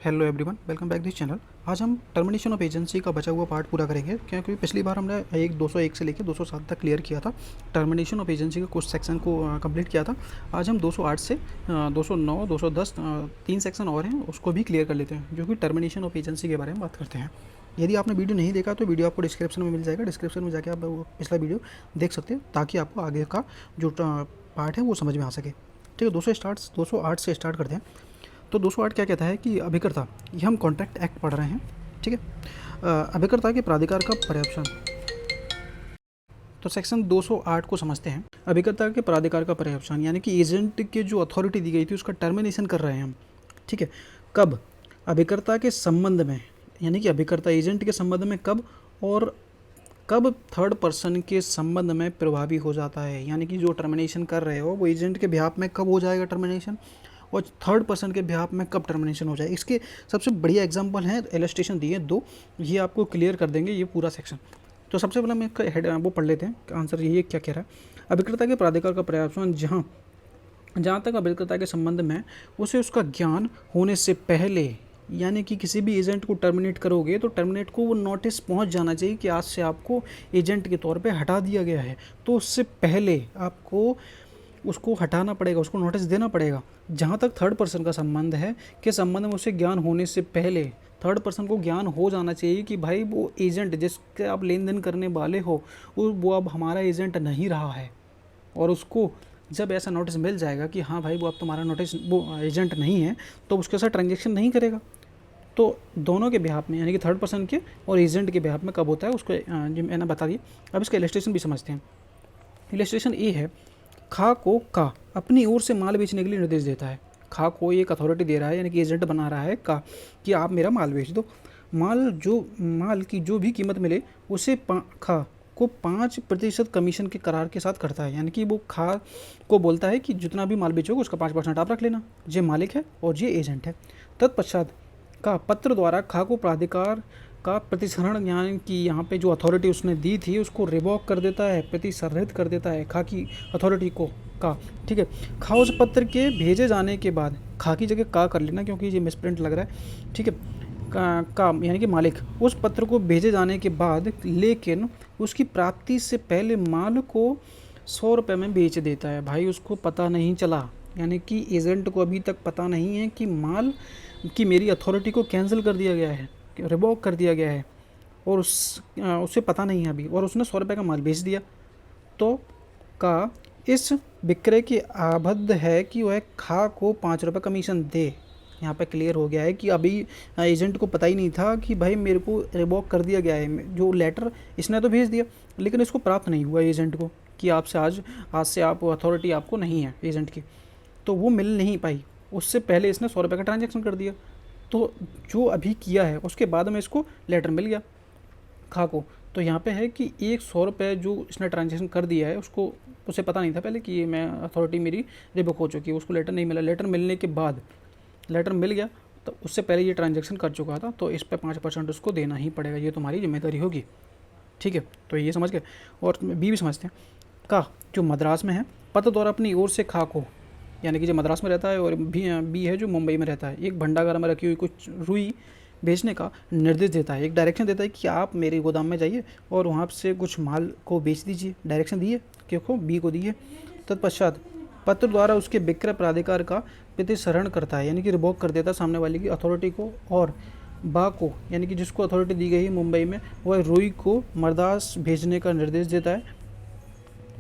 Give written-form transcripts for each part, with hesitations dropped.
Hello everyone, welcome back this channel. आज हम termination of agency का बचा हुआ पार्ट पूरा करेंगे, क्योंकि पिछली बार हमने 201 से लेकर 207 तक क्लियर किया था। टर्मिनेशन ऑफ एजेंसी के कुछ सेक्शन को कंप्लीट किया था। आज हम 208 से 209, 210 तीन सेक्शन और हैं, उसको भी क्लियर कर लेते हैं, जो कि टर्मिनेशन ऑफ एजेंसी के बारे में बात करते हैं। यदि आपने वीडियो नहीं देखा तो वीडियो आपको डिस्क्रिप्शन में मिल जाएगा। डिस्क्रिप्शन में जाके आप पिछला वीडियो देख सकते हैं, ताकि आपको आगे का जो पार्ट है वो समझ में आ सके। ठीक है, 208 से स्टार्ट करते हैं। तो 208 क्या कहता है कि अभिकर्ता, ये हम कॉन्ट्रैक्ट एक्ट पढ़ रहे हैं। ठीक है, अभिकर्ता के प्राधिकार का पर्यवेक्षण। तो सेक्शन 208 को समझते हैं। अभिकर्ता के प्राधिकार का पर्यवेक्षण यानी कि एजेंट के जो अथॉरिटी दी गई थी उसका टर्मिनेशन कर रहे हैं हम। ठीक है, कब? अभिकर्ता के संबंध में, यानी कि अभिकर्ता एजेंट के संबंध में कब, और कब थर्ड पर्सन के संबंध में प्रभावी हो जाता है। यानी कि जो टर्मिनेशन कर रहे हो वो एजेंट के बिहाफ में कब हो जाएगा टर्मिनेशन, और थर्ड पर्सन के बिहाफ में कब टर्मिनेशन हो जाए। इसके सबसे बढ़िया एग्जांपल है, इलस्ट्रेशन दिए दो, ये आपको क्लियर कर देंगे ये पूरा सेक्शन। तो सबसे पहले मैं हेड वो पढ़ लेते हैं, आंसर ये क्या कह रहा है। अभिकर्ता के प्राधिकार का पर्यवेक्षण जहाँ तक अभिकर्ता के संबंध में उसे उसका ज्ञान होने से पहले, यानी कि किसी भी एजेंट को टर्मिनेट करोगे तो टर्मिनेट को वो नोटिस पहुंच जाना चाहिए कि आज से आपको एजेंट के तौर पे हटा दिया गया है। तो उससे पहले आपको उसको हटाना पड़ेगा, उसको नोटिस देना पड़ेगा। जहाँ तक थर्ड पर्सन का संबंध है, के संबंध में उसे ज्ञान होने से पहले थर्ड पर्सन को ज्ञान हो जाना चाहिए कि भाई वो एजेंट जिसके आप लेन देन करने वाले हो वो अब हमारा एजेंट नहीं रहा है। और उसको जब ऐसा नोटिस मिल जाएगा कि हाँ भाई वो अब तुम्हारा नोटिस वो एजेंट नहीं है, तो उसके साथ ट्रांजेक्शन नहीं करेगा। तो दोनों के बिहाफ में, यानी कि थर्ड पर्सन के और एजेंट के बिहाफ में कब होता है उसको मैंने बता दिया। अब इसका इलस्ट्रेशन भी समझते हैं। इलस्ट्रेशन ए है, खा को का अपनी ओर से माल बेचने के लिए निर्देश देता है। खा को एक अथॉरिटी दे रहा है, यानी कि एजेंट बना रहा है का, कि आप मेरा माल बेच दो। माल की जो भी कीमत मिले उसे खा को 5% कमीशन के करार के साथ करता है। यानी कि वो खा को बोलता है कि जितना भी माल बेचोगे उसका 5% आप रख लेना। ये मालिक है और ये एजेंट है। तत्पश्चात का पत्र द्वारा खा को प्राधिकार का प्रतिसरण, यानी कि यहाँ पे जो अथॉरिटी उसने दी थी उसको रिवॉक कर देता है, प्रतिसर्हित कर देता है खा की अथॉरिटी को का। ठीक है, खा उस पत्र के भेजे जाने के बाद, खा की जगह का कर लेना क्योंकि ये मिसप्रिंट लग रहा है। ठीक है, का यानी कि मालिक उस पत्र को भेजे जाने के बाद, लेकिन उसकी प्राप्ति से पहले माल को 100 रुपये में बेच देता है। भाई उसको पता नहीं चला, यानी कि एजेंट को अभी तक पता नहीं है कि माल की मेरी अथॉरिटी को कैंसिल कर दिया गया है, रिवॉक कर दिया गया है, और उसे पता नहीं है अभी, और उसने 100 रुपये का माल बेच दिया। तो का इस विक्रय की आबद्ध है कि वह खा को 5 रुपये कमीशन दे। यहाँ पे क्लियर हो गया है कि अभी एजेंट को पता ही नहीं था कि भाई मेरे को रिवॉक कर दिया गया है। जो लेटर इसने तो भेज दिया, लेकिन इसको प्राप्त नहीं हुआ एजेंट को कि आपसे आज से आप अथॉरिटी आपको नहीं है एजेंट की, तो वो मिल नहीं पाई। उससे पहले इसने 100 रुपये का ट्रांजेक्शन कर दिया। तो जो अभी किया है उसके बाद में इसको लेटर मिल गया खा को। तो यहाँ पे है कि 100 रुपये जो इसने ट्रांजेक्शन कर दिया है उसको, उसे पता नहीं था पहले कि मैं अथॉरिटी मेरी रिवोक हो चुकी है, उसको लेटर नहीं मिला। लेटर मिलने के बाद, लेटर मिल गया तो उससे पहले ये ट्रांजेक्शन कर चुका था, तो इस पर 5% उसको देना ही पड़ेगा, ये तुम्हारी जिम्मेदारी होगी। ठीक है, तो ये समझ गए। और बी भी समझते हैं। का जो मद्रास में है, पत्र द्वारा अपनी ओर से खा को, यानी कि जो मद्रास में रहता है, और बी है जो मुंबई में रहता है, एक भंडागार में रखी हुई कुछ रुई बेचने का निर्देश देता है, एक डायरेक्शन देता है कि आप मेरे गोदाम में जाइए और वहाँ से कुछ माल को बेच दीजिए। डायरेक्शन दिए क्यों, बी को दिए। तत्पश्चात पत्र द्वारा उसके विक्रय प्राधिकार का प्रतिसरण करता है, यानी कि रिवॉक कर देता है सामने वाले की अथॉरिटी को। और बा को, यानी कि जिसको अथॉरिटी दी गई है मुंबई में, वह रुई को मद्रास भेजने का निर्देश देता है।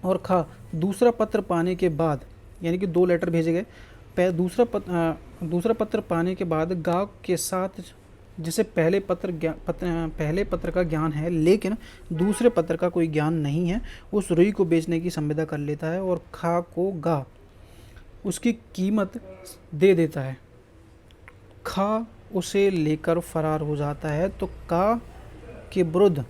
और खा दूसरा पत्र पाने के बाद, यानी कि 2 लेटर भेजे गए, दूसरा पत्र पाने के बाद गाँव के साथ, जिसे पहले पत्र का ज्ञान है लेकिन दूसरे पत्र का कोई ज्ञान नहीं है, उस रुई को बेचने की संविदा कर लेता है और खा को गा उसकी कीमत दे देता है। खा उसे लेकर फरार हो जाता है, तो का के विरुद्ध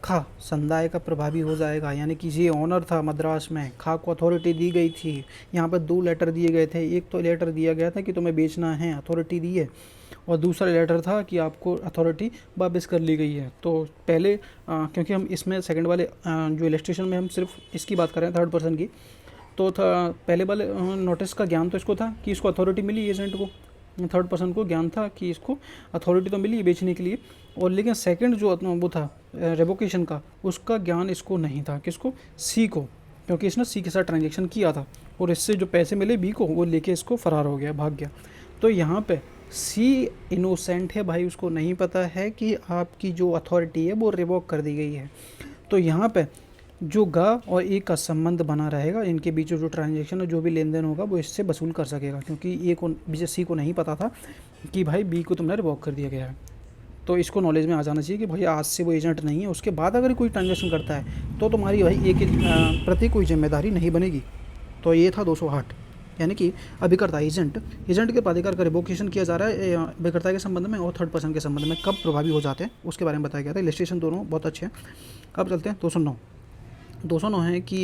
खा संदाय का प्रभावी हो जाएगा। यानी कि ये ऑनर था मद्रास में, खा को अथॉरिटी दी गई थी। यहाँ पर 2 लेटर दिए गए थे, एक तो लेटर दिया गया था कि तुम्हें बेचना है, अथॉरिटी दी है, और दूसरा लेटर था कि आपको अथॉरिटी वापस कर ली गई है। तो पहले क्योंकि हम इसमें सेकंड वाले जो इलस्ट्रेशन में हम सिर्फ इसकी बात कर रहे हैं, थर्ड पर्सन की, तो था पहले वाले नोटिस का ज्ञान तो इसको था कि इसको अथॉरिटी मिली एजेंट को, थर्ड पर्सन को ज्ञान था कि इसको अथॉरिटी तो मिली बेचने के लिए, और लेकिन सेकंड जो वो था रेवोकेशन का, उसका ज्ञान इसको नहीं था। किसको? सी को, क्योंकि इसने सी के साथ ट्रांजेक्शन किया था और इससे जो पैसे मिले बी को, वो लेके इसको फरार हो गया, भाग गया। तो यहाँ पे सी इनोसेंट है भाई, उसको नहीं पता है कि आपकी जो अथॉरिटी है वो रिवोक कर दी गई है। तो यहाँ पे जो गा और ए का संबंध बना रहेगा, इनके बीच जो ट्रांजेक्शन और जो भी लेन देन होगा वो इससे वसूल कर सकेगा, क्योंकि ए को सी को नहीं पता था कि भाई बी को तुमने रिवोक कर दिया गया है। तो इसको नॉलेज में आ जाना चाहिए कि भाई आज से वो एजेंट नहीं है। उसके बाद अगर कोई ट्रांजेक्शन करता है तो तुम्हारी भाई ए के प्रति कोई जिम्मेदारी नहीं बनेगी। तो ये था 208, यानी कि अभिकर्ता एजेंट के प्राधिकार का रिवोकेशन किया जा रहा है अभिकर्ता के संबंध में और थर्ड पर्सन के संबंध में कब प्रभावी हो जाते हैं उसके बारे में बताया गया था। इलस्ट्रेशन दोनों बहुत अच्छे हैं। अब चलते हैं 209 है कि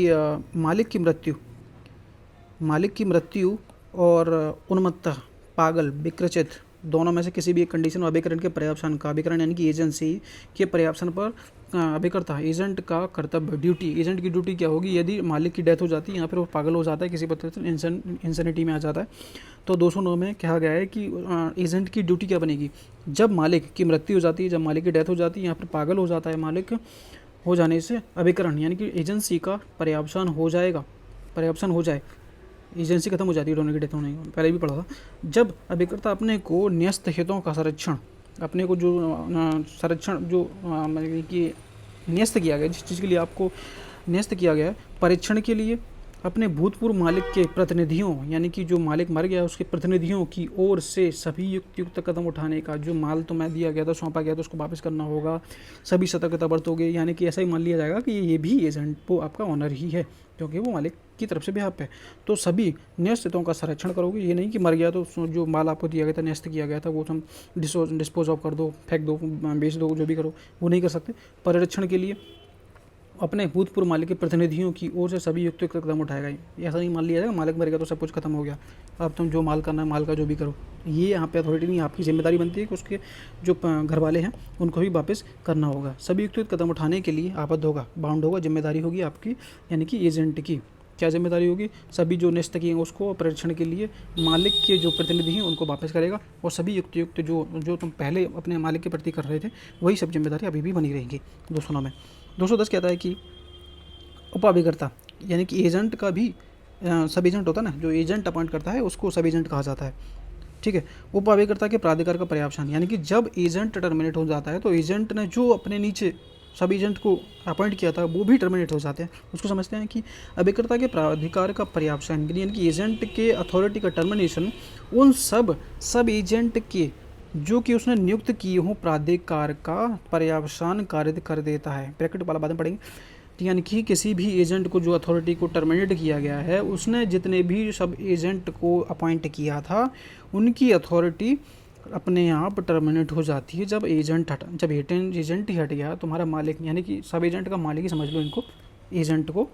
मालिक की मृत्यु और उन्मत्ता, पागल, विकृचित दोनों में से किसी भी एक कंडीशन और अभिकरण के पर्यावसान का, अभिकरण यानी कि एजेंसी के पर्यावसान पर अभिकर्ता एजेंट का कर्तव्य, ड्यूटी, एजेंट की ड्यूटी क्या होगी? यदि मालिक की डेथ हो जाती है या फिर वो पागल हो जाता है, किसी पद्धति से इंसैनिटी में आ जाता है, तो 209 में कहा गया है कि एजेंट की ड्यूटी क्या बनेगी? जब मालिक की मृत्यु हो जाती है, जब मालिक की डेथ हो जाती है या फिर पागल हो जाता है मालिक, हो जाने से अभिकरण यानी कि एजेंसी का पर्यावसान हो जाए, एजेंसी खत्म हो जाती है, दोनों की डेथ होने की, पहले भी पढ़ा था। जब अभिकर्ता अपने को न्यस्त हितों का संरक्षण, अपने को जो संरक्षण जो मतलब कि न्यस्त किया गया, जिस चीज़ के लिए आपको न्यस्त किया गया है, परीक्षण के लिए अपने भूतपूर्व मालिक के प्रतिनिधियों, यानी कि जो मालिक मर गया उसके प्रतिनिधियों की ओर से सभी युक्त कदम उठाने का, जो माल तुम्हें दिया गया था, सौंपा गया था, उसको वापस करना होगा, सभी सतर्कता बरतोगे। यानी कि ऐसा ही मान लिया जाएगा कि ये भी एजेंट वो आपका ऑनर ही है, क्योंकि वो मालिक की तरफ से भी आप है। तो सभी न्यस्त हितों का संरक्षण करोगे। ये नहीं कि मर गया तो जो माल आपको दिया गया था, न्यस्त किया गया था, वो तुम डिस्पोज ऑफ कर दो, फेंक दो, बेच दो, जो भी करो, वो नहीं कर सकते। परिरक्षण के लिए अपने भूतपूर्व मालिक के प्रतिनिधियों की ओर से सभी युक्त कदम उठाएगा। ऐसा नहीं मान लिया जाएगा मालिक मर गया तो सब कुछ खत्म हो गया, अब तुम जो माल करना है माल का जो भी करो। ये यहाँ पे अथॉरिटी नहीं, आपकी जिम्मेदारी बनती है कि उसके जो घर वाले हैं उनको भी वापस करना होगा। सभी युक्त कदम उठाने के लिए आबद्ध होगा, बाउंड होगा, जिम्मेदारी होगी आपकी, यानी कि एजेंट की। क्या जिम्मेदारी होगी? सभी जो न्यस्त किए हैं उसको परीक्षण के लिए मालिक के जो प्रतिनिधि हैं उनको वापस करेगा, और सभी युक्त जो तुम पहले अपने मालिक के प्रति कर रहे थे वही सब जिम्मेदारी अभी भी बनी रहेगी। 209 में 210 कहता है कि उपाभिकर्ता यानी कि एजेंट का भी सब एजेंट होता है ना, जो एजेंट अपॉइंट करता है उसको सब एजेंट कहा जाता है। ठीक है। उपाभिकर्ता के प्राधिकार का पर्यावसान, यानी कि जब एजेंट टर्मिनेट हो जाता है तो एजेंट ने जो अपने नीचे सब एजेंट को अपॉइंट किया था वो भी टर्मिनेट हो जाते हैं। उसको समझते हैं कि अभिकर्ता के प्राधिकार का पर्यावसान, यानी कि एजेंट के अथॉरिटी का टर्मिनेशन उन सब एजेंट के जो कि उसने नियुक्त किए हों प्राधिकार का पर्यावसान कार्य कर देता है। ब्रैकेट वाला बाद में पढ़ेंगे। यानी कि किसी भी एजेंट को जो अथॉरिटी को टर्मिनेट किया गया है, उसने जितने भी सब एजेंट को अपॉइंट किया था उनकी अथॉरिटी अपने आप टर्मिनेट हो जाती है जब एजेंट ही हट गया। तुम्हारा मालिक यानी कि सब एजेंट का मालिक ही समझ लो इनको, एजेंट को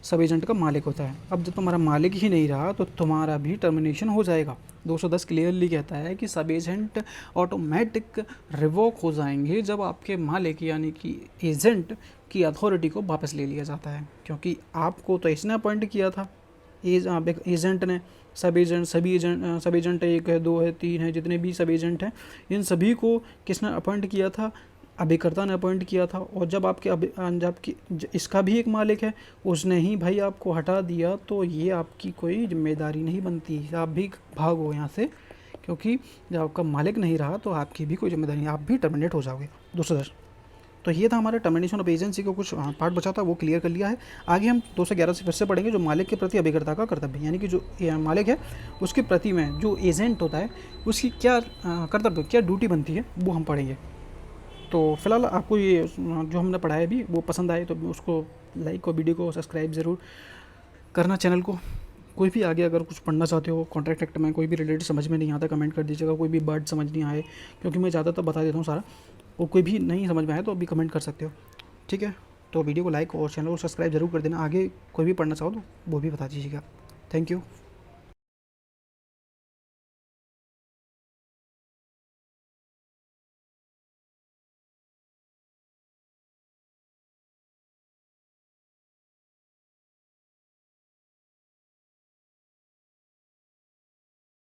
सब एजेंट का मालिक होता है। अब जब तुम्हारा मालिक ही नहीं रहा तो तुम्हारा भी टर्मिनेशन हो जाएगा। 210 क्लियरली कहता है कि सब एजेंट ऑटोमेटिक रिवोक हो जाएंगे जब आपके मालिक यानी कि एजेंट की अथॉरिटी को वापस ले लिया जाता है, क्योंकि आपको तो इसने अपॉइंट किया था एजेंट ने। सब एजेंट 1 है, 2 है, 3 है, जितने भी सब एजेंट हैं इन सभी को किसने अपॉइंट किया था? अभिकर्ता ने अपॉइंट किया था। और जब आपकी इसका भी एक मालिक है, उसने ही भाई आपको हटा दिया, तो ये आपकी कोई जिम्मेदारी नहीं बनती, आप भी भागो यहाँ से, क्योंकि जब आपका मालिक नहीं रहा तो आपकी भी कोई जिम्मेदारी नहीं, आप भी टर्मिनेट हो जाओगे। 210। तो ये था हमारा टर्मिनेशन ऑफ एजेंसी का कुछ पार्ट बचा था, वो क्लियर कर लिया है। आगे हम 211 से फिर से पढ़ेंगे, जो मालिक के प्रति अभिकर्ता का कर्तव्य, यानी कि जो मालिक है उसके प्रति में जो एजेंट होता है उसकी क्या कर्तव्य, क्या ड्यूटी बनती है, वो हम पढ़ेंगे। तो फिलहाल आपको ये जो हमने पढ़ा है अभी वो पसंद आए तो उसको लाइक और वीडियो को सब्सक्राइब ज़रूर करना चैनल को। कोई भी आगे अगर कुछ पढ़ना चाहते हो कॉन्ट्रैक्ट एक्ट में कोई भी रिलेटेड समझ में नहीं आता कमेंट कर दीजिएगा। कोई भी वर्ड समझ नहीं आए, क्योंकि मैं ज़्यादातर बता देता हूँ सारा, और कोई भी नहीं समझ में आए तो अभी कमेंट कर सकते हो। ठीक है। तो वीडियो को लाइक और चैनल को सब्सक्राइब जरूर कर देना। आगे कोई भी पढ़ना चाहो तो वो भी बता दीजिएगा। Thank you.